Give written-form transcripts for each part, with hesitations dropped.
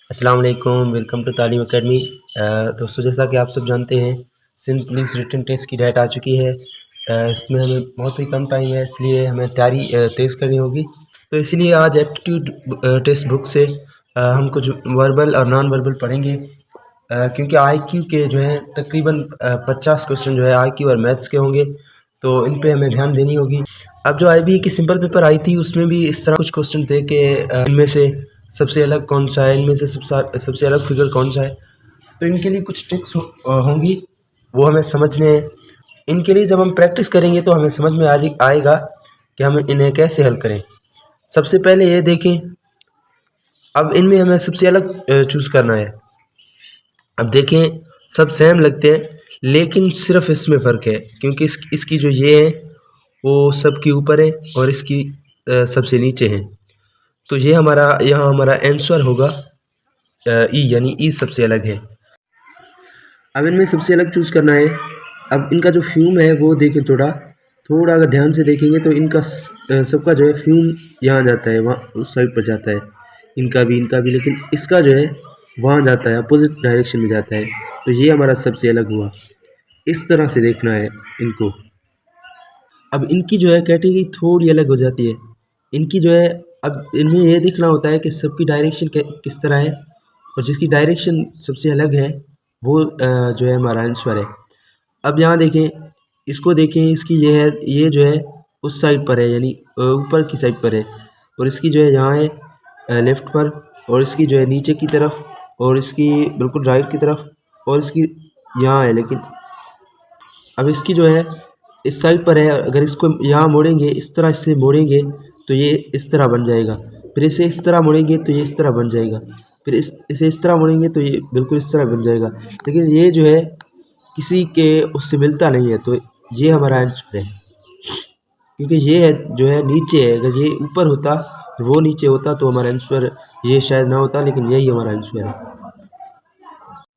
अस्सलाम वालेकुम, welcome to तालीम अकेडमी। दोस्तों, जैसा कि आप सब जानते हैं, सिंध पुलिस रिटन टेस्ट की डेट आ चुकी है। इसमें हमें बहुत ही कम टाइम है, इसलिए हमें तैयारी तेज़ करनी होगी। तो इसलिए आज एप्टीट्यूड टेक्स्ट बुक से हम कुछ वर्बल और नॉन वर्बल पढ़ेंगे, क्योंकि आईक्यू के जो है तकरीबन 50 क्वेश्चन जो है आईक्यू और मैथ्स के होंगे, तो इन पे हमें ध्यान देनी होगी। अब जो IBA की सिंपल पेपर आई थी, उसमें भी इस तरह कुछ क्वेश्चन थे कि इनमें से सबसे अलग कौन सा है, इनमें से सबसे अलग फिगर कौन सा है। तो इनके लिए कुछ ट्रिक्स होंगी, वो हमें समझने हैं। इनके लिए जब हम प्रैक्टिस करेंगे तो हमें समझ में आएगा कि हम इन्हें कैसे हल करें। सबसे पहले ये देखें, अब इनमें हमें सबसे अलग चूज़ करना है। अब देखें, सब सेम लगते हैं, लेकिन सिर्फ इसमें फ़र्क है, क्योंकि इसकी जो ये है वो सबके ऊपर है और इसकी सबसे नीचे है। तो ये यहाँ हमारा आंसर होगा ई, यानी ई सबसे अलग है। अब इनमें सबसे अलग चूज़ करना है। अब इनका जो फ्यूम है वो देखें, थोड़ा अगर ध्यान से देखेंगे तो इनका सबका जो है फ्यूम यहाँ जाता है, वहाँ उस साइड पर जाता है, इनका भी, लेकिन इसका जो है वहाँ जाता है, अपोजिट डायरेक्शन में जाता है। तो ये हमारा सबसे अलग हुआ। इस तरह से देखना है इनको। अब इनकी जो है कैटेगरी थोड़ी अलग हो जाती है। इनकी जो है, अब इनमें ये देखना होता है कि सबकी डायरेक्शन किस तरह है, और जिसकी डायरेक्शन सबसे अलग है वो जो है हमारा आंसर है। अब यहाँ देखें, इसको देखें, इसकी ये जो है उस साइड पर है, यानी ऊपर की साइड पर है, और इसकी जो है यहाँ है लेफ़्ट पर, और इसकी जो है नीचे की तरफ, और इसकी बिल्कुल राइट की तरफ, और इसकी यहाँ है। लेकिन अब इसकी जो है इस साइड पर है, अगर इसको यहाँ मोड़ेंगे, इस तरह से मोड़ेंगे तो ये इस तरह बन जाएगा, फिर इसे इस तरह मोड़ेंगे तो ये इस तरह बन जाएगा, फिर इसे इस तरह मोड़ेंगे तो ये बिल्कुल इस तरह बन जाएगा। लेकिन ये जो है किसी के उससे मिलता नहीं है, तो ये हमारा आंसर है, क्योंकि ये है जो है नीचे है। अगर ये ऊपर होता, वो नीचे होता, तो हमारा आंसर ये शायद ना होता, लेकिन यही हमारा आंसर है।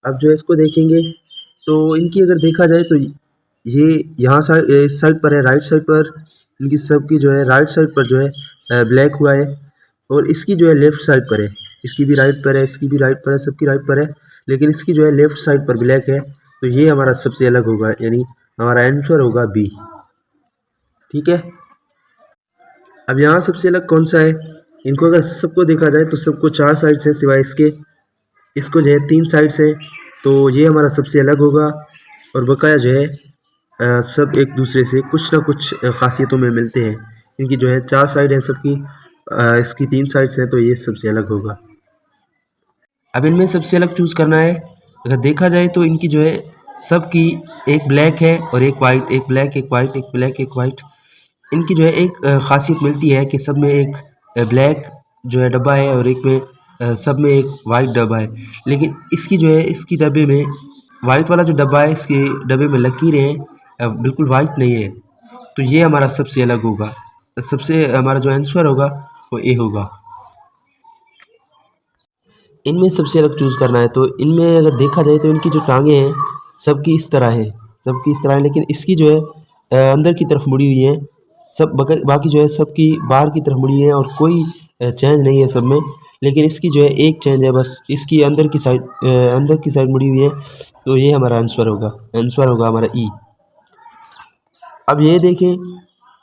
अब जो इसको देखेंगे तो इनकी अगर देखा जाए तो ये यहाँ साइड, इस साइड पर है, राइट साइड पर। इनकी सबकी जो है राइट साइड पर जो है ब्लैक हुआ है, और इसकी जो है लेफ़्ट साइड पर है। इसकी भी राइट पर है, इसकी भी राइट पर है, सबकी राइट पर है, लेकिन इसकी जो है लेफ़्ट साइड पर ब्लैक है। तो ये हमारा सबसे अलग होगा, यानी हमारा आंसर होगा बी। ठीक है। अब यहाँ सबसे अलग कौन सा है? इनको अगर सबको देखा जाए तो सबको 4 साइड से सिवाय इसके, इसको जो है 3 साइड से, तो ये हमारा सबसे अलग होगा। और बकाया जो है सब एक दूसरे से कुछ ना कुछ खासियतों में मिलते हैं। इनकी जो है 4 साइड हैं सबकी, इसकी 3 साइड्स हैं, तो ये सबसे अलग होगा। अब इनमें सबसे अलग चूज़ करना है। अगर देखा जाए तो इनकी जो है सबकी एक ब्लैक है और एक वाइट, एक ब्लैक एक वाइट, एक ब्लैक एक वाइट। इनकी जो है एक खासियत मिलती है कि सब में एक ब्लैक जो है डब्बा है, और एक में सब में एक वाइट डब्बा है। लेकिन इसकी जो है, इसकी डब्बे में वाइट वाला जो डब्बा है, इसके डब्बे में लकीरें हैं, बिल्कुल वाइट नहीं है। तो ये हमारा सबसे अलग होगा। सबसे हमारा जो आंसर होगा वो ए होगा। इनमें सबसे अलग चूज़ करना है। तो इनमें अगर देखा जाए तो इनकी जो टांगें हैं सबकी इस तरह है, सबकी इस तरह है, लेकिन इसकी जो है अंदर की तरफ मुड़ी हुई है। बाकी जो है सबकी बाहर की तरफ मुड़ी है, और कोई चेंज नहीं है सब में। लेकिन इसकी जो है एक चेंज है, बस इसकी अंदर की साइड मुड़ी हुई है। तो ये हमारा आंसर होगा हमारा ई। अब ये देखें,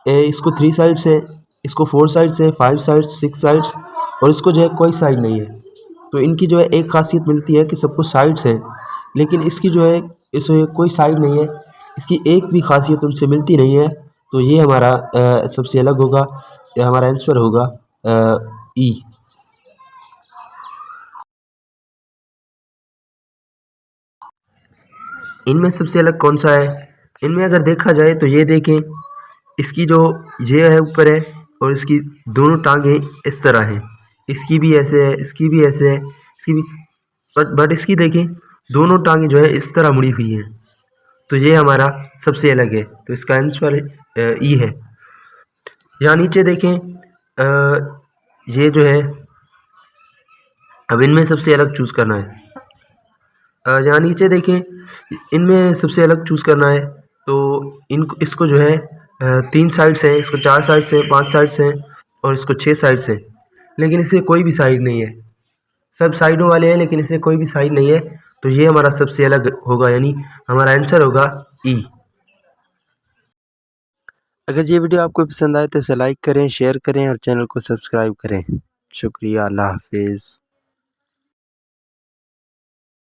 इसको 3 साइड्स है, इसको 4 साइड्स है, 5 साइड्स, 6 साइड्स, और इसको जो है कोई साइड नहीं है। तो इनकी जो है एक खासियत मिलती है कि सबको साइड्स हैं, लेकिन इसकी जो है इसमें कोई साइड नहीं है। इसकी एक भी खासियत उनसे मिलती नहीं है। तो ये हमारा सबसे अलग होगा, हमारा आंसर होगा ई। इनमें सबसे अलग कौन सा है? इनमें अगर देखा जाए तो ये देखें, इसकी जो ये है ऊपर है, और इसकी दोनों टांगें इस तरह हैं। इसकी भी ऐसे है, इसकी भी ऐसे है, इसकी भी, बट इसकी देखें दोनों टांगें जो है इस तरह मुड़ी हुई हैं। तो ये हमारा सबसे अलग है, तो इसका आंसर ई है। यहाँ नीचे देखें, ये जो है, अब इनमें सबसे अलग चूज़ करना है। यहाँ नीचे देखें, इनमें सबसे अलग चूज़ करना है। तो इसको जो है 3 साइड्स हैं, इसको 4 साइड्स हैं, 5 साइड्स हैं, और इसको 6 साइड्स हैं, लेकिन इसके कोई भी साइड नहीं है। सब साइडों वाले हैं लेकिन इसमें कोई भी साइड नहीं है, तो ये हमारा सबसे अलग होगा, यानी हमारा आंसर होगा ई। अगर ये वीडियो आपको पसंद आए तो इसे लाइक करें, शेयर करें और चैनल को सब्सक्राइब करें। शुक्रिया, अल्लाह हाफिज़।